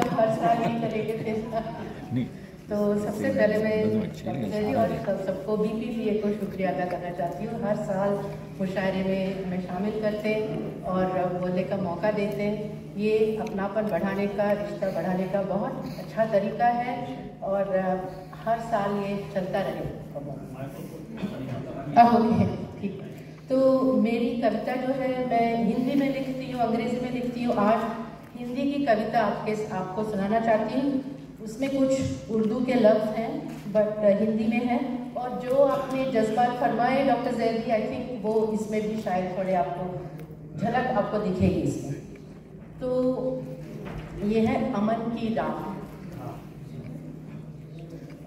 हर साल ही करेंगे फिर। तो सबसे पहले मैं और सबको BPPA को शुक्रिया अदा करना चाहती हूँ। हर साल मुशायरे में हमें शामिल करते और बोलने का मौका देते। ये अपनापन बढ़ाने का, रिश्ता बढ़ाने का बहुत अच्छा तरीका है और हर साल ये चलता रहे। ओके, ठीक। तो मेरी कविता जो है मैं हिंदी में लिखती हूँ, अंग्रेज़ी में लिखती हूँ। आज हिंदी की कविता आपको सुनाना चाहती हूँ। उसमें कुछ उर्दू के लफ्ज़ हैं बट हिंदी में है, और जो आपने जज्बात फरमाए डॉक्टर जैदी, आई थिंक वो इसमें भी शायद थोड़े आपको झलक आपको दिखेगी इसमें। तो ये है अमन की राह।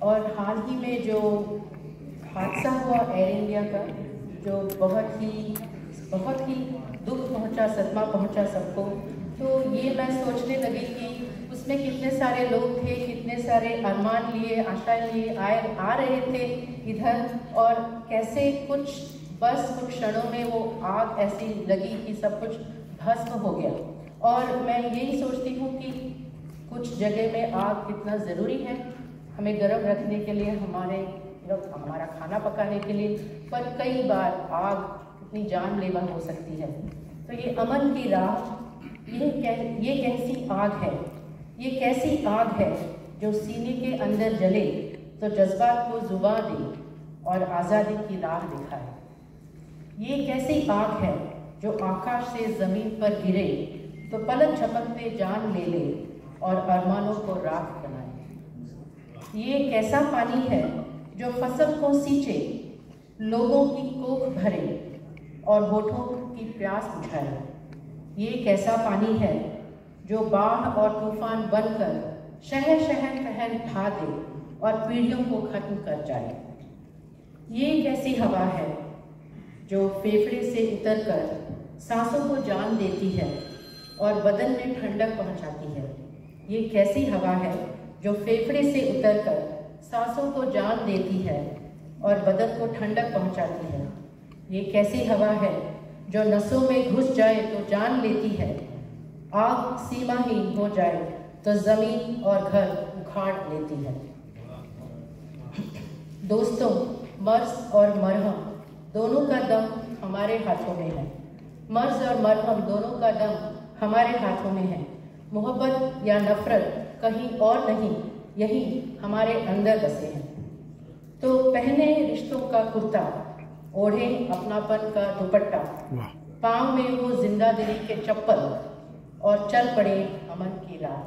और हाल ही में जो हादसा हुआ एयर इंडिया का, जो बहुत ही दुख पहुंचा, सदमा पहुंचा सबको, तो ये मैं सोचने लगी कि उसमें कितने सारे लोग थे, कितने सारे अरमान लिए, आशाएं लिए आ रहे थे इधर, और कैसे कुछ क्षणों में वो आग ऐसी लगी कि सब कुछ भस्म हो गया। और मैं यही सोचती हूँ कि कुछ जगह में आग कितना ज़रूरी है हमें गर्म रखने के लिए, हमारा खाना पकाने के लिए, पर कई बार आग कितनी जानलेवा हो सकती है। तो ये अमन की राह, ये कैसी आग है, ये कैसी आग है जो सीने के अंदर जले तो जज्बात को जुबां दे और आज़ादी की राह दिखाए। ये कैसी आग है जो आकाश से ज़मीन पर गिरे तो पलक झपकते जान ले और अरमानों को राख बनाए। ये कैसा पानी है जो फसल को सींचे, लोगों की कोख भरे और होठों की प्यास बुझाए। ये कैसा पानी है जो बाढ़ और तूफान बनकर शहर शहर पहल ढा दे और पीढ़ियों को खत्म कर जाए। ये कैसी हवा है जो फेफड़े से उतरकर सांसों को जान देती है और बदन में ठंडक पहुंचाती है। ये कैसी हवा है जो फेफड़े से उतरकर सांसों को जान देती है और बदन को ठंडक पहुंचाती है। ये कैसी हवा है जो नसों में घुस जाए तो जान लेती है, आग सीमाहीन हो जाए तो जमीन और घर उखाड़ लेती है। दोस्तों, मर्ज और मरहम दोनों का दम हमारे हाथों में है। मर्ज और मरहम दोनों का दम हमारे हाथों में है। मोहब्बत या नफरत कहीं और नहीं, यही हमारे अंदर बसे हैं। तो पहने रिश्तों का कुर्ता, ओढ़े अपनापन का दुपट्टा, पाँव में वो जिंदा दिली के चप्पल और चल पड़े अमन की राह।